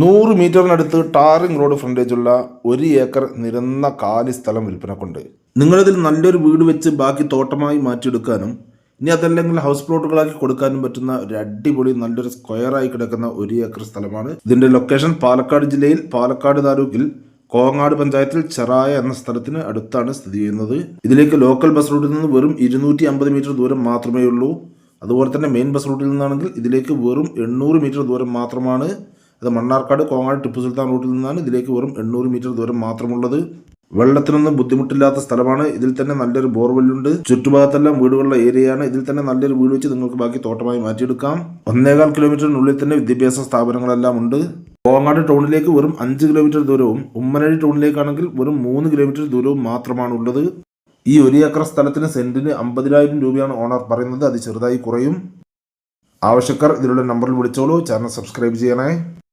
100 മീറ്ററിനടുത്ത് tarring road ഫ്രണ്ടേജുള്ള 1 acre നിരന്ന കാലി സ്ഥലം വിൽപ്പനക്കുണ്ട്. നിങ്ങളിതിൽ നല്ലൊരു വീട് വെച്ച് ബാക്കി തോട്ടമായി മാറ്റിയെടുക്കാനും ഇനി അതല്ലെങ്കിൽ ഹൗസ് പ്ലോട്ടുകളാക്കി കൊടുക്കാനും പറ്റുന്ന ഒരു അടിപൊളി നല്ലൊരു സ്ക്വയറായി കിടക്കുന്ന 1 ഏക്കർ സ്ഥലമാണ്. ഇതിന്റെ ലൊക്കേഷൻ പാലക്കാട് ജില്ലയിൽ പാലക്കാട് താലൂക്കിൽ കോങ്ങാട് പഞ്ചായത്തിൽ ചെറായ എന്ന സ്ഥലത്തിന് അടുത്താണ് സ്ഥിതി ചെയ്യുന്നത്. ഇതിലേക്ക് ലോക്കൽ ബസ് റൂട്ടിൽ നിന്ന് വെറും 250 മീറ്റർ ദൂരം മാത്രമേ ഉള്ളൂ. അതുപോലെ തന്നെ മെയിൻ ബസ് റൂട്ടിൽ നിന്നാണെങ്കിൽ ഇതിലേക്ക് വെറും 800 മീറ്റർ ദൂരം മാത്രമാണ്. അത് മണ്ണാർക്കാട് കോങ്ങാട് ടിപ്പു സുൽത്താൻ റൂട്ടിൽ നിന്നാണ് ഇതിലേക്ക് വെറും 800 മീറ്റർ ദൂരം മാത്രമുള്ളത്. വെള്ളത്തിനൊന്നും ബുദ്ധിമുട്ടില്ലാത്ത സ്ഥലമാണ്. ഇതിൽ തന്നെ നല്ലൊരു ബോർവെല്ലുണ്ട്. ചുറ്റുഭാഗത്തെല്ലാം വീടുകളുള്ള ഏരിയയാണ്. ഇതിൽ തന്നെ നല്ലൊരു വീട് വെച്ച് നിങ്ങൾക്ക് ബാക്കി തോട്ടമായി മാറ്റിയെടുക്കാം. 1.25 കിലോമീറ്ററിനുള്ളിൽ തന്നെ വിദ്യാഭ്യാസ സ്ഥാപനങ്ങളെല്ലാം ഉണ്ട്. കോങ്ങാട് ടൗണിലേക്ക് വെറും 5 കിലോമീറ്റർ ദൂരവും ഉമ്മനഴി ടൗണിലേക്കാണെങ്കിൽ വെറും 3 കിലോമീറ്റർ ദൂരവും മാത്രമാണ് ഉള്ളത്. ഈ 1 ഏക്കർ സ്ഥലത്തിന് സെന്റിന് 50,000 രൂപയാണ് ഓണർ പറയുന്നത്. അത് ചെറുതായി കുറയും. ആവശ്യക്കാർ ഇതിലുള്ള നമ്പറിൽ വിളിച്ചോളൂ. ചാനൽ സബ്സ്ക്രൈബ് ചെയ്യണേ.